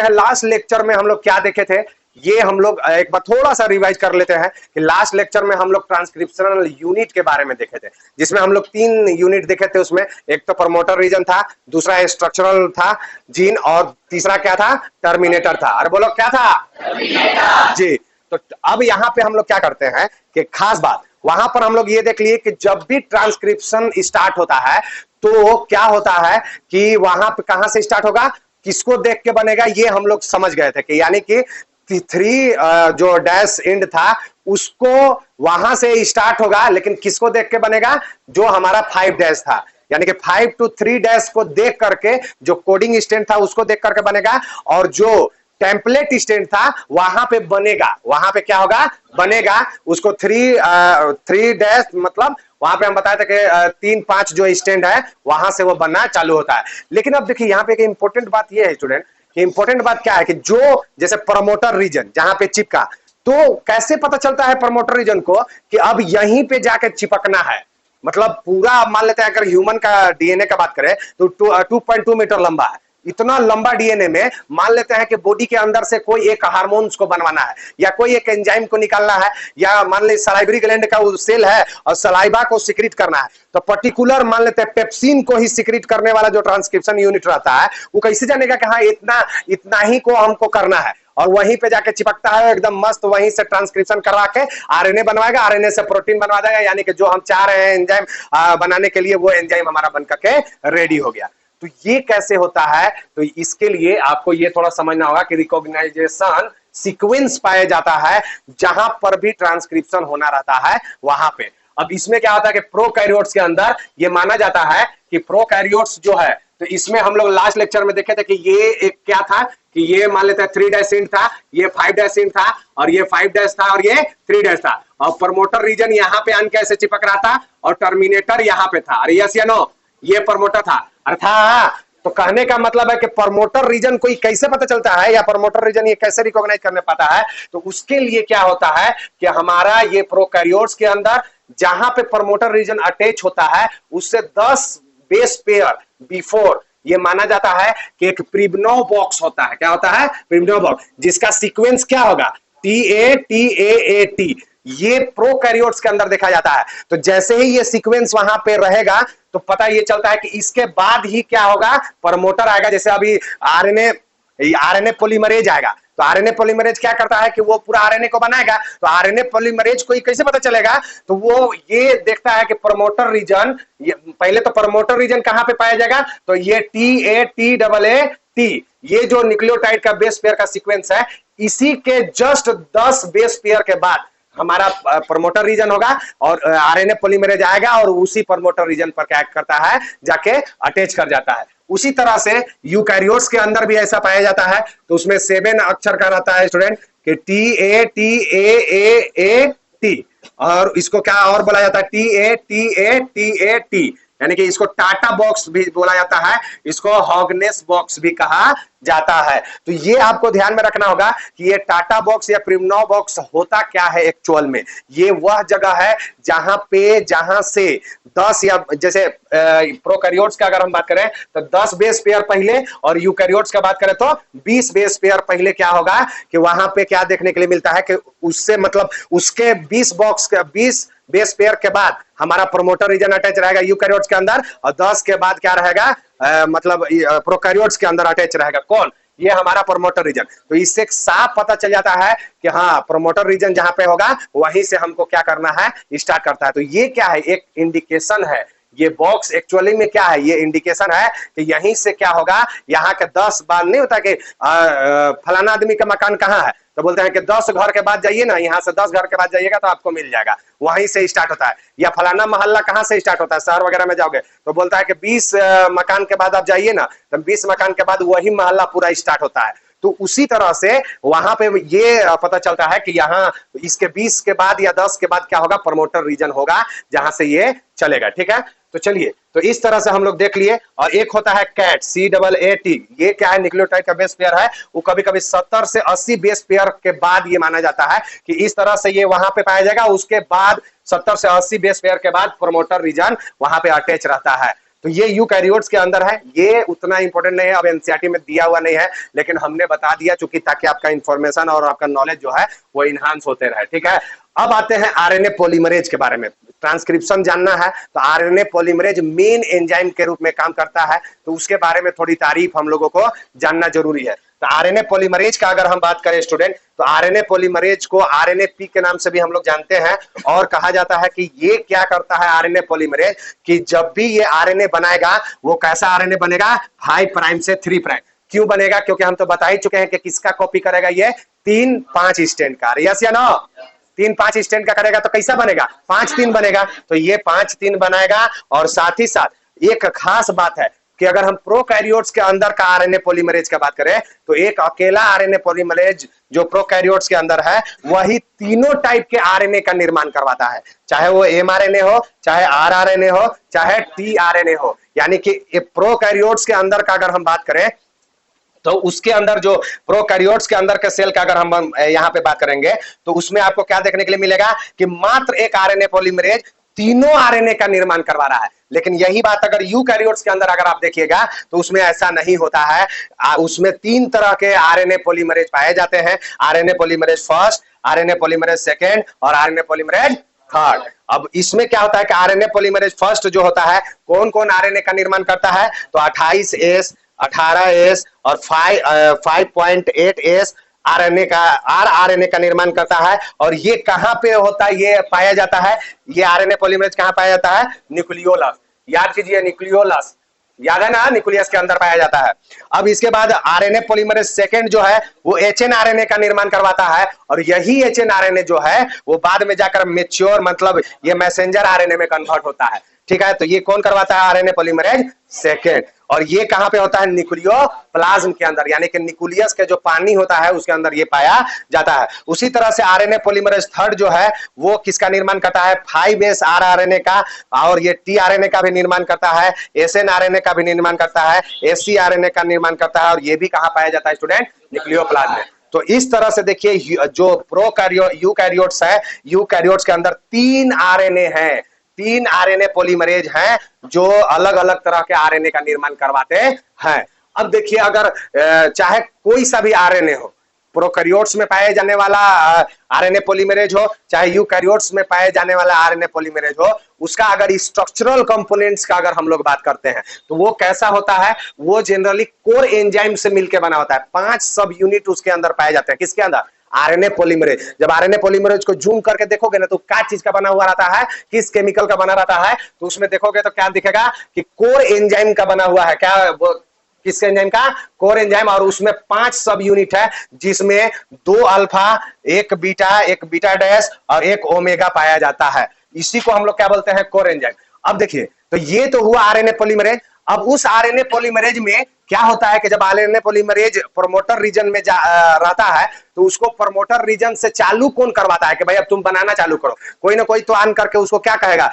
Last lecture में हम लोग क्या देखे थे, ये हम लोग एक बार थोड़ा सा रिवाइज कर लेते हैं कि लास्ट लेक्चर में हम लोग ट्रांसक्रिप्शनल यूनिट के बारे में देखे थे, जिसमें हम लोग 3 यूनिट देखे थे। उसमें एक तो प्रमोटर रीजन था, दूसरा स्ट्रक्चरल था जीन, और तीसरा क्या था, टर्मिनेटर था। अरे बोलो क्या था, टर्मिनेटर जी। तो अब यहाँ पे हम लोग क्या करते हैं कि खास बात वहां पर हम लोग ये देख लिए कि जब भी ट्रांसक्रिप्शन स्टार्ट होता है तो क्या होता है कि वहां पे कहां से स्टार्ट होगा, किसको देख के बनेगा, ये हम लोग समझ गए थे कि यानी कि 3 जो डैश एंड था उसको वहां से स्टार्ट होगा, लेकिन किसको देख के बनेगा, जो हमारा 5 डैश था, यानी कि 5 to 3 डैश को देख करके जो कोडिंग स्टैंड था उसको देख करके बनेगा, और जो टेम्पलेट स्टैंड था वहां पे बनेगा, वहां पे क्या होगा, बनेगा उसको 3 डैश, मतलब वहां पे हम बताए थे कि 3-5 जो स्टैंड है वहां से वो बनना चालू होता है। लेकिन अब देखिए यहाँ पे एक इंपॉर्टेंट बात ये है स्टूडेंट, कि इंपॉर्टेंट बात क्या है कि जो जैसे प्रमोटर रीजन जहां पे चिपका, तो कैसे पता चलता है प्रमोटर रीजन को कि अब यहीं पे जाके चिपकना है। मतलब पूरा मान लेते हैं अगर ह्यूमन का डीएनए का बात करें तो 2.2 मीटर लंबा है। इतना लंबा डीएनए में मान लेते हैं कि बॉडी के अंदर से कोई एक हार्मोन्स को बनवाना है, या कोई एक एंजाइम को निकालना है, या मान ले सलाइवरी ग्लैंड का वो सेल है और सलाइवा को सिक्रीट करना है, तो पर्टिकुलर मान लेते हैं पेप्सिन को ही सिक्रीट करने वाला जो ट्रांसक्रिप्शन यूनिट रहता है वो कैसे जानेगा कि हाँ इतना ही को हमको करना है, और वहीं पे जाके चिपकता है एकदम मस्त, वहीं से ट्रांसक्रिप्शन करवा के आरएनए बनवाएगा, आरएनए से प्रोटीन बनवा देगा, यानी कि जो हम चाह रहे हैं एंजाइम बनाने के लिए वो एंजाइम हमारा बनकर के रेडी हो गया। तो ये कैसे होता है, तो इसके लिए आपको ये थोड़ा समझना होगा कि रिकॉग्नाइजेशन सीक्वेंस पाया जाता है जहां पर भी ट्रांसक्रिप्शन होना रहता है वहां पे। अब इसमें क्या होता है कि प्रोकैरियोट्स के अंदर ये माना जाता है कि प्रोकैरियोट्स जो है, तो इसमें हम लोग लास्ट लेक्चर में देखे थे कि ये एक क्या था कि ये मान लेते हैं 3 डैश एंड था, ये 5 डैश एंड था, और ये 5 डैश था, और ये 3 डैश था, और प्रमोटर रीजन यहाँ पे आन कैसे चिपक रहा था, और टर्मिनेटर यहाँ पे था। अरे यस या नो, ये प्रमोटर था, अर्थात तो कहने का मतलब है कि प्रमोटर रीजन कोई कैसे पता चलता है, या प्रमोटर रीजन ये कैसे रिकॉग्नाइज करने पाता है, तो उसके लिए क्या होता है कि हमारा ये प्रोकैरियोट्स के अंदर जहां पे प्रमोटर रीजन अटैच होता है उससे 10 बेस पेयर बिफोर ये माना जाता है कि एक प्रिब्नो बॉक्स होता है। क्या होता है, प्रिब्नो बॉक्स, जिसका सीक्वेंस क्या होगा, TATAAT, ये प्रोकैरियोट्स के अंदर देखा जाता है। तो जैसे ही ये सीक्वेंस वहां पे रहेगा तो पता ये चलता है कि इसके बाद ही क्या होगा, प्रमोटर आएगा। जैसे अभी आरएनए पॉलीमरेज आएगा, तो आरएनए पॉलीमरेज क्या करता है कि वो पूरा आरएनए को बनाएगा, तो आरएनए पॉलीमरेज को कैसे पता चलेगा, तो वो ये देखता है कि प्रमोटर रीजन, पहले तो प्रमोटर रीजन कहां पे पाया जाएगा, तो ये TATAAT, ये जो न्यूक्लियोटाइड का बेस पेयर का सीक्वेंस है, इसी के जस्ट 10 बेस पेयर के बाद हमारा प्रमोटर रीजन होगा, और आरएनए पॉलीमरेज आएगा और उसी प्रमोटर रीजन पर क्या करता है, जाके अटैच कर जाता है। उसी तरह से यूकैरियोट्स के अंदर भी ऐसा पाया जाता है, तो उसमें 7 अक्षर का रहता है स्टूडेंट कि TATAAT, और इसको क्या और बोला जाता है, TATATAT, यानी कि इसको टाटा बॉक्स भी बोला जाता है, इसको हॉगनेस बॉक्स भी कहा जाता है। तो ये आपको ध्यान में रखना होगा कि ये टाटा बॉक्स या प्रिब्नो बॉक्स होता क्या है एक्चुअल में, ये वह जगह है जहां से 10 या जैसे प्रोकैरियोट्स का अगर हम बात करें तो 10 बेस पेयर पहले, और यूकैरियोट्स का बात करें तो 20 बेस पेयर पहले क्या होगा कि वहां पे क्या देखने के लिए मिलता है कि उससे मतलब उसके 20 बेस पेयर के बाद हमारा प्रमोटर रीजन अटैच रहेगा यूकैरियोट्स के अंदर, और 10 के बाद क्या रहेगा, मतलब प्रोकैरियोट्स के अंदर अटैच रहेगा कौन, ये हमारा प्रमोटर रीजन। तो इससे साफ पता चल जाता है कि हाँ प्रमोटर रीजन जहां पे होगा वहीं से हमको क्या करना है, स्टार्ट करता है। तो ये क्या है, एक इंडिकेशन है, ये बॉक्स एक्चुअली में क्या है, ये इंडिकेशन है कि यहीं से क्या होगा, यहाँ के 10 बार नहीं होता कि फलाना आदमी का मकान कहाँ है, तो बोलते हैं कि 10 घर के बाद जाइए ना, यहाँ से 10 घर के बाद जाइएगा तो आपको मिल जाएगा, वहीं से स्टार्ट होता है। या फलाना मोहल्ला कहाँ से स्टार्ट होता है, शहर वगैरह में जाओगे तो बोलता है कि 20 मकान के बाद आप जाइए ना, तो 20 मकान के बाद वही मोहल्ला पूरा स्टार्ट होता है। तो उसी तरह से वहां पे ये पता चलता है कि यहाँ इसके 20 के बाद या 10 के बाद क्या होगा, प्रमोटर रीजन होगा जहां से ये चलेगा। ठीक है, तो चलिए, तो इस तरह से हम लोग देख लिए। और एक होता है कैट, CAAT, ये क्या है, न्यूक्लियोटाइड का बेस पेयर है, वो कभी कभी 70 से 80 बेस पेयर के बाद ये माना जाता है कि इस तरह से ये वहां पे पाया जाएगा, उसके बाद 70 से 80 बेस पेयर के बाद प्रमोटर रीजन वहां पे अटैच रहता है। तो ये यूकैरियोट्स के अंदर है, ये उतना इंपॉर्टेंट नहीं है, अब एनसीईआरटी में दिया हुआ नहीं है, लेकिन हमने बता दिया चूंकि ताकि आपका इंफॉर्मेशन और आपका नॉलेज जो है वो इनहांस होते रहे, ठीक है। अब आते हैं आरएनए पॉलीमरेज के बारे में। ट्रांसक्रिप्शन जानना है तो आरएनए पॉलीमरेज मेन एंजाइम के रूप में काम करता है, तो उसके बारे में थोड़ी तारीफ हम लोगों को जानना जरूरी है। तो आरएनए पॉलीमरेज का अगर हम बात करें स्टूडेंट, तो आरएनए पॉलीमरेज को आरएनए-पी के नाम से भी हम लोग जानते हैं, और कहा जाता है कि ये क्या करता है आरएनए पॉलीमरेज, कि जब भी ये आरएनए बनाएगा वो कैसा आरएनए बनेगा, 5 प्राइम से 3 प्राइम। क्यों बनेगा, क्योंकि हम तो बता ही चुके हैं कि किसका कॉपी करेगा, ये 3-5 स्टैंड का, यस या नो, 3-5 स्टैंड का करेगा तो कैसा बनेगा, 5-3 बनेगा। तो ये 5-3 बनाएगा। और साथ ही साथ एक खास बात है कि अगर हम प्रोकैरियोट्स के अंदर का आरएनए पॉलीमरेज की बात करें तो एक अकेला आरएनए पॉलीमरेज जो प्रोकैरियोट्स के अंदर है वही तीनों टाइप के आरएनए का निर्माण करवाता है, चाहे वो एमआरएनए हो, चाहे आरआरएनए हो, चाहे टीआरएनए हो। यानी कि प्रोकैरियोट्स के अंदर का अगर हम बात करें तो उसके अंदर जो प्रोकैरियोट्स के अंदर के सेल का अगर हम यहाँ पे बात करेंगे तो उसमें आपको क्या देखने के लिए मिलेगा कि मात्र एक आरएनए पॉलीमरेज तीनों आरएनए का निर्माण करवा रहा है। लेकिन यही बात अगर यूकैरियोट्स के अंदर अगर आप देखिएगा तो उसमें ऐसा नहीं होता है। उसमें 3 तरह के आरएनए पॉलीमरेज पाए जाते हैं, RNA polymerase first, RNA polymerase second और आरएनए पॉलीमरेज थर्ड। अब इसमें क्या होता है कि आरएनए पॉलीमरेज फर्स्ट जो होता है कौन कौन आरएनए का निर्माण करता है, तो 28S, 18S और 5.8S आरएनए का आरएनए का निर्माण करता है। और ये कहां पे होता है, ये पाया जाता है, ये आरएनए पॉलीमरेज कहां पाया जाता है, न्यूक्लियोलस। याद कीजिए न्यूक्लियोलस, याद है ना, न्यूक्लियस के अंदर पाया जाता है। अब इसके बाद आरएनए पॉलीमरेज सेकंड जो है वो एचएन आरएनए का निर्माण करवाता है, और यही एचएन आरएनए जो है वो बाद में जाकर मेच्योर मतलब ये मैसेंजर आरएनए में कन्वर्ट होता है, ठीक है। तो ये कौन करवाता है, आरएनए पॉलीमरेज सेकेंड। और ये कहां पे होता है, न्यूक्लियोप्लाज्म के अंदर, यानी कि न्यूक्लियस के जो पानी होता है उसके अंदर ये पाया जाता है। उसी तरह से आरएनए पॉलीमरेज थर्ड जो है वो किसका निर्माण करता है, 5S आरआरएनए का, और ये टीआरएनए का भी निर्माण करता है, एसएन आरएनए का भी निर्माण करता है, एससी आरएनए का निर्माण करता है, और ये भी कहां पाया जाता है स्टूडेंट, न्यूक्लियोप्लाज्म में। तो इस तरह से देखिए जो यूकैरियोट्स है, यूकैरियोट्स के अंदर 3 आरएनए हैं, 3 आरएनए पॉलीमरेज हैं जो अलग अलग तरह के आरएनए का निर्माण करवाते हैं। अब देखिए अगर चाहे कोई सा भी आरएनए हो, प्रोकैरियोट्स में पाए जाने वाला आरएनए पॉलीमरेज हो, चाहे यूकैरियोट्स में पाए जाने वाला आरएनए पॉलीमरेज हो, उसका अगर स्ट्रक्चरल कंपोनेंट्स का अगर हम लोग बात करते हैं तो वो कैसा होता है, वो जनरली कोर एंजाइम से मिलकर बना होता है। 5 सब यूनिट उसके अंदर पाए जाते हैं, किसके अंदर, आरएनए पॉलीमरेज। जब आरएनए पॉलीमरेज को जूम करके देखोगे ना तो क्या चीज का बना हुआ रहता है, किस केमिकल का बना रहता है, तो उसमें देखोगे तो क्या दिखेगा कि कोर एंजाइम का बना हुआ है। क्या वो किस एंजाइम का, कोर एंजाइम। और उसमें 5 सब यूनिट है जिसमें 2 अल्फा, 1 बीटा, 1 बीटा डैश और 1 ओमेगा पाया जाता है। इसी को हम लोग क्या बोलते हैं, कोर एंजाइम। अब देखिए तो ये तो हुआ आरएनए पॉलीमरेज। अब उस आरएनए पॉलीमरेज में क्या होता है कि जब आरएनए पॉलीमरेज प्रमोटर रीजन में रहता है तो उसको प्रमोटर रीजन से चालू कौन करवाता है कि भाई अब तुम बनाना चालू करो। कोई ना कोई तो आन करके उसको क्या कहेगा,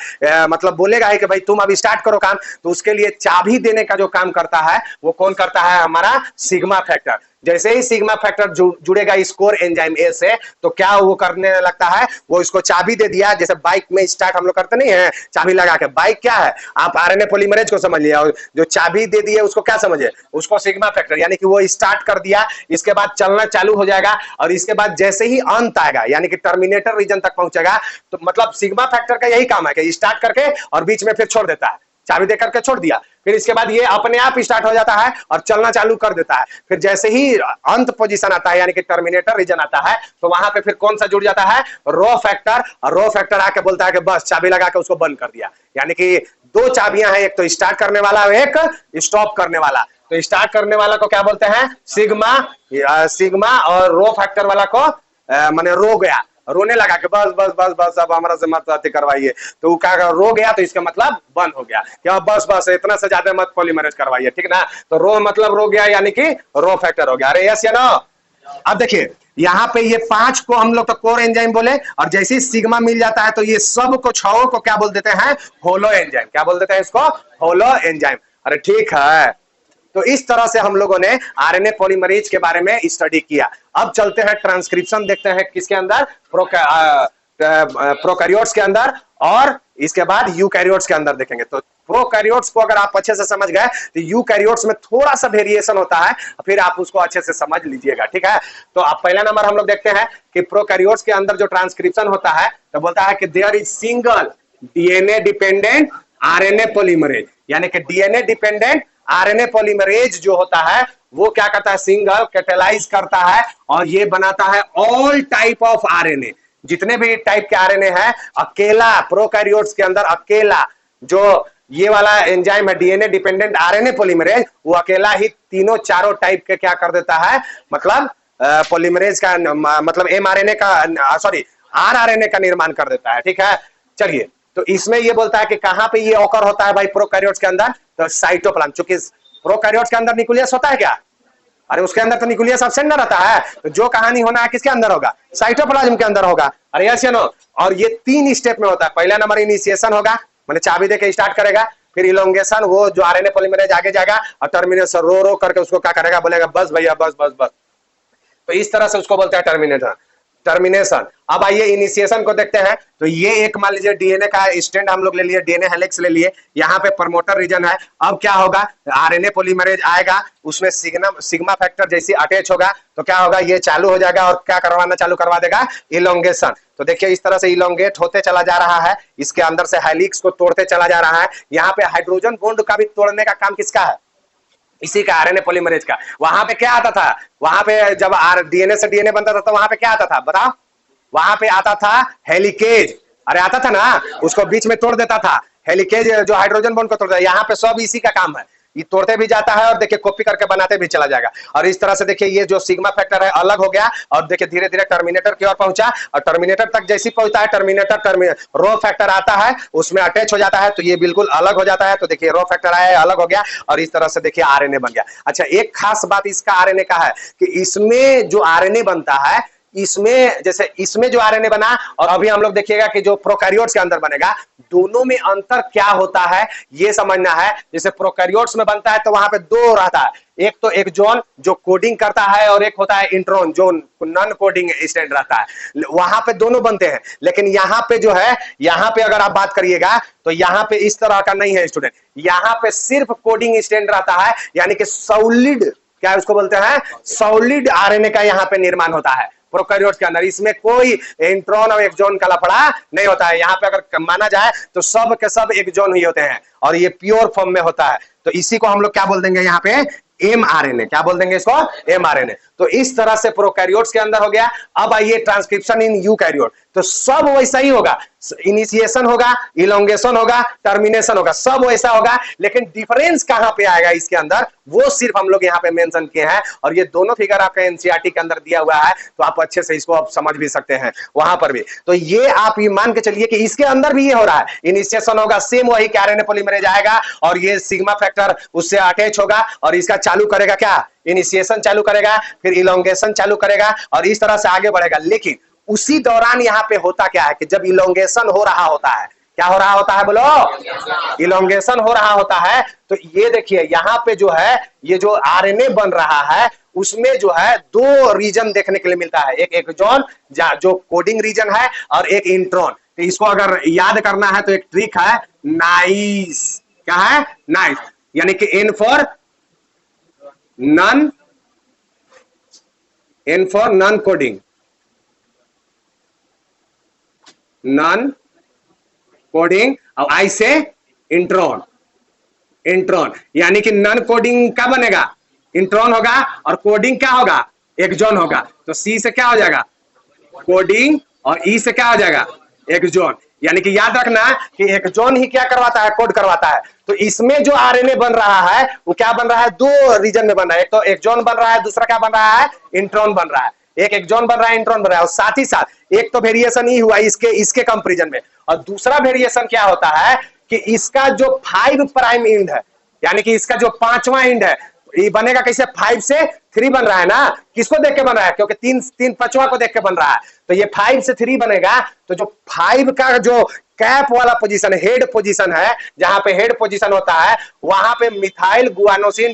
मतलब बोलेगा है कि भाई तुम अब स्टार्ट करो काम। तो उसके लिए चाबी देने का जो काम करता है वो कौन करता है, हमारा सिग्मा फैक्टर। जैसे ही सिग्मा फैक्टर जुड़ेगा इस कोर एंजाइम ए से तो क्या वो करने लगता है, वो इसको चाबी दे दिया। जैसे बाइक में स्टार्ट हम लोग करते नहीं है चाबी लगा के, बाइक क्या है, आप आरएनए पॉलीमरेज को समझ लिया, और जो चाबी दे दी है उसको क्या समझे, उसको सिग्मा फैक्टर, यानी कि वो स्टार्ट कर दिया, इसके बाद चलना चालू हो जाएगा। और इसके बाद जैसे ही अंत आएगा यानी कि टर्मिनेटर रीजन तक पहुंचेगा तो मतलब सिग्मा फैक्टर का यही काम है कि स्टार्ट करके और बीच में फिर छोड़ देता है, चाबी देकर के छोड़ दिया, फिर इसके बाद ये अपने आप स्टार्ट हो जाता है और चलना चालू कर देता है। फिर जैसे ही अंत पोजीशन आता है यानी कि टर्मिनेटर रीजन आता है तो वहां पे फिर कौन सा जुड़ जाता है, रो फैक्टर। और रो फैक्टर आके बोलता है कि बस चाबी लगा के उसको बंद कर दिया। यानी कि 2 चाबियां हैं, एक तो स्टार्ट करने वाला और एक स्टॉप करने वाला। तो स्टार्ट करने वाला को क्या बोलते हैं, सिग्मा, और रो फैक्टर वाला को माने रो गया, रोने लगा कि बस बस बस बस अब हमारा से मत अति करवाइए। तो वो क्या रो गया तो इसका मतलब बंद हो गया, क्या बस बस इतना से ज्यादा मत पॉलीमरेज करवाइए, ठीक ना। तो रो मतलब रो गया यानी कि रो फैक्टर हो गया। अरे यस या नो। अब देखिए यहाँ पे ये 5 को हम लोग तो कोर एंजाइम बोले, और जैसे ही सिग्मा मिल जाता है तो ये सब को 6 को क्या बोल देते हैं, होलो एंजाइम। क्या बोल देते हैं इसको, होलो एंजाइम। अरे ठीक है, तो इस तरह से हम लोगों ने आरएनए पॉलीमरेज के बारे में स्टडी किया। अब चलते हैं ट्रांसक्रिप्शन देखते हैं किसके अंदर, प्रोकैरियोट्स के अंदर, और इसके बाद यूकैरियोट्स के अंदर देखेंगे। तो प्रोकैरियोट्स को अगर आप अच्छे से समझ गए तो यूकैरियोट्स में थोड़ा सा वेरिएशन होता है, फिर आप उसको अच्छे से समझ लीजिएगा, ठीक है। तो अब पहला नंबर हम लोग देखते हैं कि प्रोकैरियोट्स के अंदर जो ट्रांसक्रिप्शन होता है तो बोलता है कि there is single DNA dependent RNA polymerase, यानी कि डीएनए डिपेंडेंट आरएनए पॉलीमरेज जो होता है वो क्या करता है, सिंगल कैटेलाइज करता है और ये बनाता है ऑल टाइप ऑफ आरएनए, जितने भी टाइप के आरएनए है अकेला प्रोकैरियोट्स के अंदर अकेला जो ये वाला एंजाइम है डीएनए डिपेंडेंट आरएनए पॉलीमरेज वो अकेला ही तीनों चारों टाइप के क्या कर देता है, मतलब पॉलीमरेज का मतलब एमआरएनए का सॉरी आरआरएनए का निर्माण कर देता है, ठीक है। चलिए तो इसमें ये बोलता है कि कहां पे ये ऑकर होता है भाई प्रोकैरियोट्स के अंदर, तो साइटोप्लाज्म, चूंकि प्रोकैरियोट्स के अंदर न्यूक्लियस होता है क्या, अरे उसके अंदर तो न्यूक्लियस एब्सेंट ना रहता है, तो जो कहानी होना है किसके अंदर होगा, साइटोप्लाज्म के अंदर होगा। अरे यस या नो, और ये 3 स्टेप में होता है। पहला नंबर इनिशिएशन होगा, मैंने चाबी देके स्टार्ट करेगा, फिर इलोंगेशन वो जो आरएनए पॉलीमरेज आगे जाएगा और टर्मिनेशन रो रो करके उसको क्या करेगा, बोलेगा बस भैया बस बस बस, तो इस तरह से उसको बोलते हैं टर्मिनेशन। अब आइए इनिशिएशन को देखते हैं। तो ये एक मान लीजिए डीएनए का स्टैंड हम लोग ले लिए, डीएनए हेलिक्स ले लिए, यहाँ पे प्रमोटर रीजन है। अब क्या होगा, आरएनए पॉलीमरेज आएगा, उसमें सिग्मा फैक्टर जैसी अटैच होगा तो क्या होगा, ये चालू हो जाएगा और क्या करवाना चालू करवा देगा, इलोंगेशन। तो देखिए इस तरह से इलोंगेट होते चला जा रहा है, इसके अंदर से हेलिक्स को तोड़ते चला जा रहा है। यहाँ पे हाइड्रोजन बॉन्ड का भी तोड़ने का काम किसका है, इसी का आरएनए पॉलीमरेज का। वहां पे क्या आता था, वहां पे जब डीएनए से डीएनए बनता था तो वहां पे क्या आता था बताओ, वहां पे आता था हेलिकेज, अरे आता था ना, उसको बीच में तोड़ देता था, हेलिकेज जो हाइड्रोजन बॉन्ड को तोड़ता है। यहाँ पे सब इसी का काम है, ये तोड़ते भी जाता है और देखिए कॉपी करके बनाते भी चला जाएगा। और इस तरह से देखिए ये जो सिग्मा फैक्टर है अलग हो गया और देखिए धीरे धीरे टर्मिनेटर की ओर पहुंचा, और टर्मिनेटर तक जैसे पहुंचता है टर्मिनेटर रो फैक्टर आता है, उसमें अटैच हो जाता है तो ये बिल्कुल अलग हो जाता है। तो देखिए रो फैक्टर आया अलग हो गया और इस तरह से देखिए आरएनए बन गया। अच्छा एक खास बात इसका आरएनए का है कि इसमें जो आरएनए बनता है, इसमें जैसे इसमें जो आरएनए बना और अभी हम लोग देखिएगा कि जो प्रोकैरियोट्स के अंदर बनेगा, दोनों में अंतर क्या होता है ये समझना है। जैसे प्रोकैरियोट्स में बनता है तो वहां पे 2 रहता है, एक तो एक्सॉन जो कोडिंग करता है और एक होता है इंट्रॉन जो नॉन कोडिंग स्टैंड रहता है, वहां पे दोनों बनते हैं। लेकिन यहाँ पे जो है, यहाँ पे अगर आप बात करिएगा तो यहाँ पे इस तरह का नहीं है स्टूडेंट, यहाँ पे सिर्फ कोडिंग स्टैंड रहता है, यानी कि सॉलिड, क्या उसको बोलते हैं, सॉलिड आरएनए का यहाँ पे निर्माण होता है प्रोकैरियोट्स के अंदर। इसमें कोई इंट्रॉन और एक्सॉन का लफड़ा नहीं होता है। यहाँ पे अगर माना जाए तो सब के सब एक्सॉन ही होते हैं और ये प्योर फॉर्म में होता है। तो इसी को हम लोग क्या बोल देंगे यहाँ पे, एमआरएनए, क्या बोल देंगे इसको, एमआरएनए। तो इस तरह से प्रोकैरियोट्स के अंदर हो गया। अब आइए ट्रांसक्रिप्शन इन यूकैरियोट, तो सब वैसा ही होगा, इनिशिएशन होगा, इलोंगेशन होगा, टर्मिनेशन होगा, सब वैसा होगा। लेकिन डिफरेंस कहां पे आएगा इसके अंदर, वो सिर्फ हम लोग यहाँ पे मेंशन किए हैं। और ये दोनों फिगर आपका एनसीईआरटी के अंदर दिया हुआ है, तो आप अच्छे से इसको आप समझ भी सकते हैं वहां पर भी। तो ये आप ये मान के चलिए कि इसके अंदर भी ये हो रहा है, इनिशिएशन होगा, सेम वही आरएनए पॉलीमरेज आएगा और ये सिग्मा फैक्टर उससे अटैच होगा और इसका चालू करेगा क्या, इनिशिएशन चालू करेगा, फिर इलोंगेशन चालू करेगा और इस तरह से आगे बढ़ेगा। लेकिन उसी दौरान यहाँ पे होता क्या है कि जब इलोंगेशन हो रहा होता है, क्या हो रहा होता है बोलो, इलोंगेशन हो रहा होता है, तो ये देखिए यहाँ पे जो है ये जो आरएनए बन रहा है उसमें जो है 2 रीजन देखने के लिए मिलता है, एक एक्सॉन जो कोडिंग रीजन है और एक इंट्रॉन। तो इसको अगर याद करना है तो एक ट्रिक है नाइस, क्या है, नाइस, यानी कि N for non coding, non coding और आई से इंट्रॉन, यानी कि नॉन कोडिंग क्या बनेगा, इंट्रॉन होगा और कोडिंग क्या होगा, एक्सॉन होगा। तो सी से क्या हो जाएगा, कोडिंग, और ई से क्या हो जाएगा, एक्सॉन। यानी कि याद रखना कि एक्सॉन ही क्या करवाता है, कोड करवाता है। तो इसमें जो आरएनए बन रहा है वो क्या बन रहा है, 2 रीजन में बन रहा है, एक तो एक्सॉन बन रहा है, दूसरा क्या बन रहा है, इंट्रॉन बन रहा है। एक एक्सॉन बन रहा है, इंट्रॉन बन रहा है, और साथ ही साथ एक तो वेरिएशन ही हुआ इसके कंपैरिजन में, और दूसरा वेरिएशन क्या होता है कि इसका जो 5 प्राइम एंड है, यानी कि इसका जो 5वां एंड है, ये बनेगा कैसे, 5 से 3 बन रहा है ना, किसको देख के बन रहा है, क्योंकि 3 5वां को देख के बन रहा है, तो ये 5 से 3 बनेगा। तो जो 5 का जो कैप वाला पोजीशन, हेड पोजीशन है, जहां पे हेड पोजीशन होता है वहां पे मिथाइल गुआनोसिन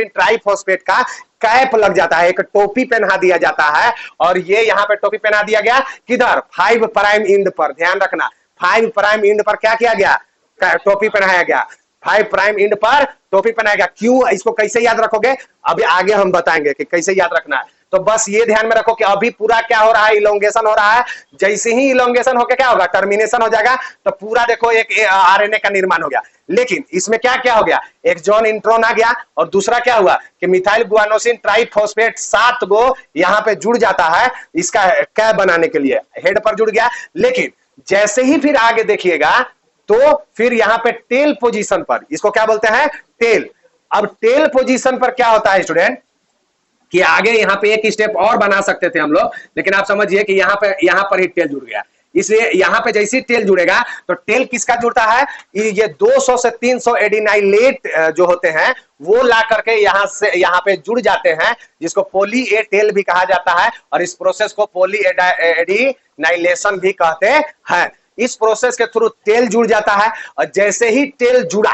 ट्राइफॉस्फेट का कैप लग जाता है, एक टोपी पहना दिया जाता है। और ये यहाँ पे टोपी पहना दिया गया किधर, 5 प्राइम एंड पर, ध्यान रखना 5 प्राइम एंड पर क्या किया गया, टोपी पहनाया गया, 5 प्राइम इंड पर टोपी पहनाया गया। क्यों, इसको कैसे याद रखोगे अभी आगे हम बताएंगे कि कैसे याद रखना है। तो बस ये ध्यान में रखो कि अभी पूरा क्या हो रहा है, इलोंगेशन हो रहा है। जैसे ही इलोंगेशन होकर क्या होगा, टर्मिनेशन हो जाएगा, तो पूरा देखो एक आरएनए का निर्माण हो गया। लेकिन इसमें क्या क्या हो गया, एक जॉन इंट्रॉन आ गया और दूसरा क्या हुआ कि मिथाइल गुआनोसिन ट्राइफॉस्फेट 7 गो यहाँ पे जुड़ जाता है इसका कैप बनाने के लिए, हेड पर जुड़ गया। लेकिन जैसे ही फिर आगे देखिएगा तो फिर यहाँ पे टेल पोजीशन पर, इसको क्या बोलते हैं, टेल। अब टेल पोजीशन पर क्या होता है स्टूडेंट कि आगे यहाँ पे एक स्टेप और बना सकते थे हम लोग, लेकिन आप समझिए कि यहाँ पर ही टेल जुड़ गया। इसलिए यहाँ पे जैसे ही टेल जुड़ेगा तो टेल किसका जुड़ता है, ये 200 से 300 एडिनाइलेट जो होते हैं वो ला करके यहाँ पे जुड़ जाते हैं, जिसको पोली ए टेल भी कहा जाता है। और इस प्रोसेस को पोली एडिनाइलेशन भी कहते हैं। इस प्रोसेस के थ्रू टेल जुड़ जाता है और जैसे ही टेल जुड़ा,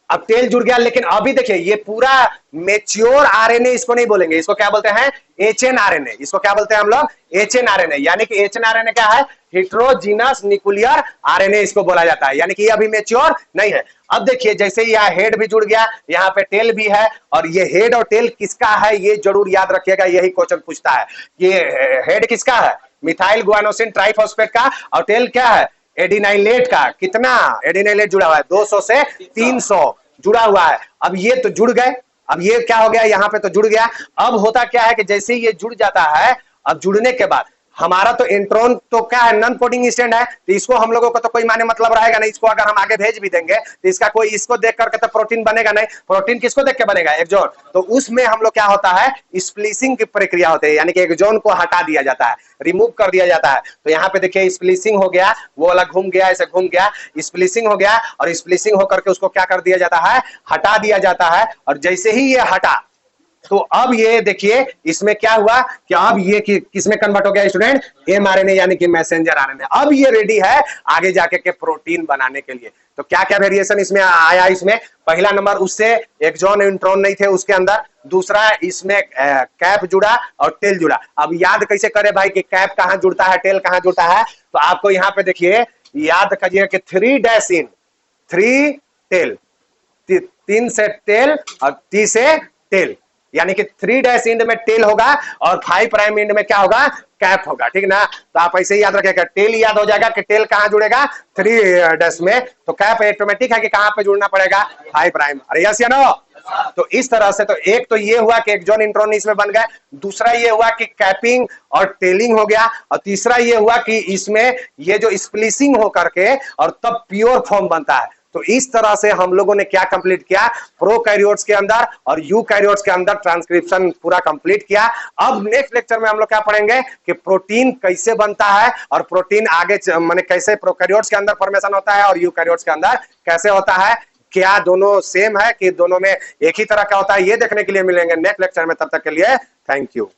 अब टेल जुड़ गया, लेकिन अभी देखिए ये पूरा मेच्योर आरएनए इसको नहीं बोलेंगे, इसको क्या बोलते हैं, एचएन आरएनए। इसको क्या बोलते हैं हम लोग, एचएन आरएनए। यानी कि एचएन आरएनए क्या है, हेटेरोजीनस न्यूक्लियर आरएनए इसको बोला जाता है, यानी कि ये अभी मेच्योर नहीं है। अब देखिए जैसे यहाँ हेड भी जुड़ गया, यहाँ पे टेल भी है, और ये हेड और टेल किसका है ये जरूर याद रखिएगा, यही क्वेश्चन पूछता है। ये हेड किसका है, मिथाइल गुआनोसिन ट्राइफॉस्फेट का, और टेल क्या है, एडिनाइलेट का। कितना एडिनाइलेट जुड़ा हुआ है, 200 से 300 जुड़ा हुआ है। अब ये तो जुड़ गए, अब ये क्या हो गया, यहाँ पे तो जुड़ गया। अब होता क्या है कि जैसे ही ये जुड़ जाता है, अब जुड़ने के बाद हमारा तो इंट्रॉन तो क्या है, नॉन कोडिंग स्टैंड है, तो इसको हम लोगों को तो कोई माने मतलब रहेगा नहीं। इसको अगर हम आगे भेज भी देंगे तो इसका कोई, इसको देख करके तो प्रोटीन बनेगा नहीं। प्रोटीन किसको देख के बनेगा, एक्सॉन। तो उसमें हम लोग क्या होता है, स्प्लिसिंग की प्रक्रिया होती है, यानी कि एक्सॉन को हटा दिया जाता है, रिमूव कर दिया जाता है। तो यहाँ पे देखिए स्प्लिसिंग हो गया, वो वाला घूम गया, ऐसे घूम गया, स्प्लिसिंग हो गया, और स्प्लिसिंग होकर के उसको क्या कर दिया जाता है, हटा दिया जाता है। और जैसे ही ये हटा तो अब ये देखिए इसमें क्या हुआ कि अब ये किसमें कन्वर्ट हो गया स्टूडेंट, एमआरएनए, यानी कि मैसेंजर आरएनए। अब ये रेडी है आगे जाके के प्रोटीन बनाने के लिए। तो क्या क्या वेरिएशन इसमें आया, इसमें पहला नंबर उससे एक्सॉन इंट्रॉन नहीं थे उसके अंदर, दूसरा इसमें कैप जुड़ा और टेल जुड़ा। अब याद कैसे करे भाई कि कैप कहां जुड़ता है, टेल कहां जुड़ता है, तो आपको यहाँ पे देखिए याद करिए कि 3 डैश इन 3 टेल, 3 से टेल और T से टेल, यानी कि 3 डैश इंड में टेल होगा और 5 प्राइम इंड में क्या होगा, कैप होगा, ठीक ना। तो आप ऐसे ही याद रखिएगा, टेल याद हो जाएगा कि टेल कहां जुड़ेगा, 3 डैश में, तो कैप ऑटोमेटिक है कि कहां पे जुड़ना पड़ेगा, 5 प्राइम। अरे यस या नो। तो इस तरह से तो एक तो ये हुआ कि एक्सॉन इंट्रॉन इसमें बन गए, दूसरा ये हुआ कि कैपिंग और टेलिंग हो गया, और तीसरा ये हुआ कि इसमें ये जो स्प्लिसिंग हो करके और तब प्योर फॉर्म बनता है। तो इस तरह से हम लोगों ने क्या कंप्लीट किया, प्रोकैरियोट्स के अंदर और यूकैरियोट्स के अंदर ट्रांसक्रिप्शन पूरा कंप्लीट किया। अब नेक्स्ट लेक्चर में हम लोग क्या पढ़ेंगे कि प्रोटीन कैसे बनता है, और प्रोटीन आगे माने कैसे प्रोकैरियोट्स के अंदर फॉर्मेशन होता है और यूकैरियोट्स के अंदर कैसे होता है, क्या दोनों सेम है कि दोनों में एक ही तरह का होता है, ये देखने के लिए मिलेंगे नेक्स्ट लेक्चर में। तब तक के लिए थैंक यू।